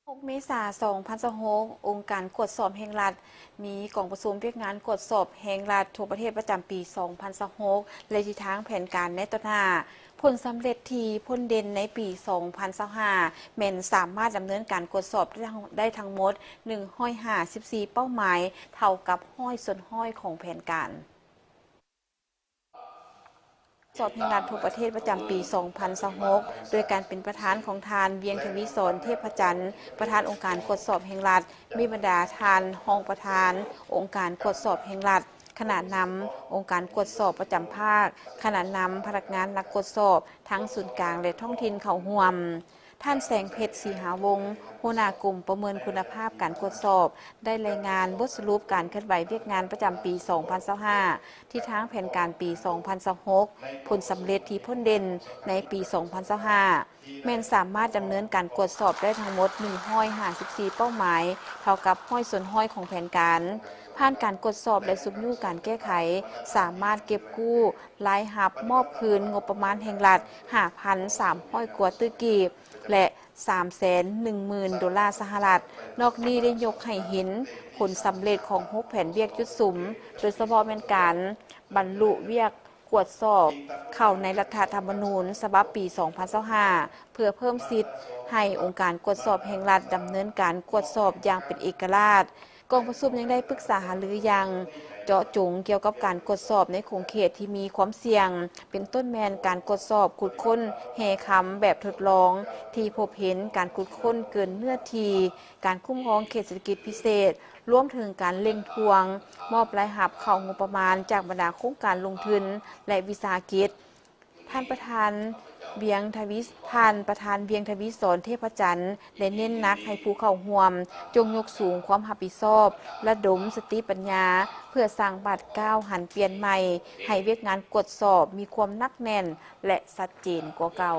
6 เมษายน 2026องค์การกวดสอบแห่งรัฐมีกองประชุมเรียกงานกวดสอบแห่งรัฐทั่วประเทศประจำปี 2026และทิศทางแผนการในต้นหน้าผลสำเร็จที่พ้นเด่นในปี 2025แม่นสามารถดำเนินการกวดสอบได้ทั้งหมด154เป้าหมายเท่ากับห้อยส่วนห้อยของแผนการสอบแห่งรัฐทั่วประเทศประจำปี 2026โดยการเป็นประธานของทานเวียงทวีสรเทพจันทร์ประธานองค์การกวดสอบแห่งรัฐมีบรรดาทานรองประธาน องค์การกวดสอบแห่งรัฐขณะนำองค์การกวดสอบประจำภาคขณะนำพนักงานนักกวดสอบทั้งศูนย์กลางและท้องถิ่นเข้าร่วมท่านแสงเพชรศรีหาวงศ์หัวหน้ากลุ่มประเมินคุณภาพการกวดสอบได้รายงานบทสรุปการเคลื่อนไหวเรียกงานประจำปี 2025ที่ทางแผนการปี 2026ผลสำเร็จที่พ้นเด่นในปี 2025แม่นสามารถดำเนินการกวดสอบได้ทั้งหมด154เป้าหมายเท่ากับห้อยส่วนห้อยของแผนการผ่านการกดสอบและสุบยู่การแก้ไขสามารถเก็บกู้รายหับมอบคืนงบประมาณแห่งรัฐ 5,300 กว่าตื้อกีบและ310,000 ดอลลาร์สหรัฐนอกนี้ได้ยกให้เห็นผลสำเร็จของ6แผนเวียกยุดสุมโดยเฉพาะเป็นการบรรลุเวียกกวดสอบเข้าในรัฐธรรมนูญฉบับปี 2025เพื่อเพิ่มสิทธิ์ให้องค์การกวดสอบแห่งรัฐดำเนินการกวดสอบอย่างเป็นเอกราชกองประชุมยังได้ปรึกษาหารืออย่างเจาะจงเกี่ยวกับการกดสอบในขงเขตที่มีความเสี่ยงเป็นต้นแมนการกดสอบขุดค้นแห่คำแบบทดลองที่พบเห็นการขุดค้นเกินเนื้อทีการคุ้มครองเขตเศรษฐกิจพิเศษรวมถึงการเล็งทวงมอบรายหับเข้างบประมาณจากบรรดาโครงการลงทุนและวิสาหกิจท่านประธานเบียงทวิสรเทพจันทร์ได้เน้นหนักให้ผู้เข้าร่วมจงยกสูงความรับผิดชอบและดมสติปัญญาเพื่อสร้างบาดก้าวหันเปลี่ยนใหม่ให้เวียกงานกวดสอบมีความนักแน่นและชัดเจนกว่าเก่า